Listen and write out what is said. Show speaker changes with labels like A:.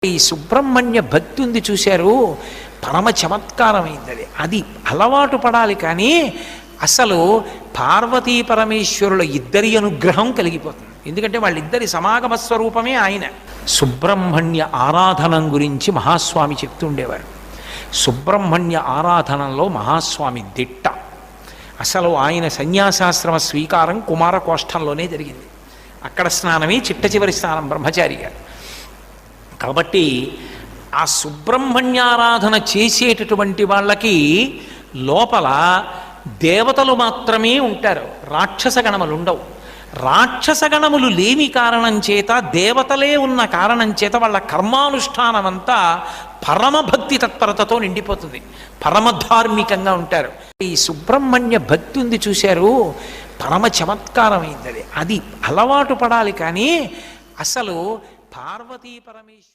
A: ఈ సుబ్రహ్మణ్య భక్తి ఉంది చూశారు, పరమ చమత్కారమైంది అది. అది అలవాటు పడాలి. కానీ అసలు పార్వతీ పరమేశ్వరుల ఇద్దరి అనుగ్రహం కలిగిపోతుంది. ఎందుకంటే వాళ్ళిద్దరి సమాగమ స్వరూపమే ఆయన. సుబ్రహ్మణ్య ఆరాధనం గురించి మహాస్వామి చెప్తుండేవారు. సుబ్రహ్మణ్య ఆరాధనలో మహాస్వామి దిట్ట. అసలు ఆయన సన్యాసాశ్రమ స్వీకారం కుమారకోష్టంలోనే జరిగింది. అక్కడ స్నానమే చిట్ట చివరి స్నానం బ్రహ్మచారి గారు. కాబట్టి ఆ సుబ్రహ్మణ్యారాధన చేసేటటువంటి వాళ్ళకి లోపల దేవతలు మాత్రమే ఉంటారు, రాక్షస గణములు ఉండవు. రాక్షస గణములు లేని కారణం చేత, దేవతలే ఉన్న కారణం చేత వాళ్ళ కర్మానుష్ఠానం అంతా పరమభక్తి తత్పరతతో నిండిపోతుంది, పరమధార్మికంగా ఉంటారు. ఈ సుబ్రహ్మణ్య భక్తి ఉంది చూశారు, పరమ చమత్కారమైంది అది. అది అలవాటు పడాలి. కానీ అసలు పార్వతీ పరమేశ్వరు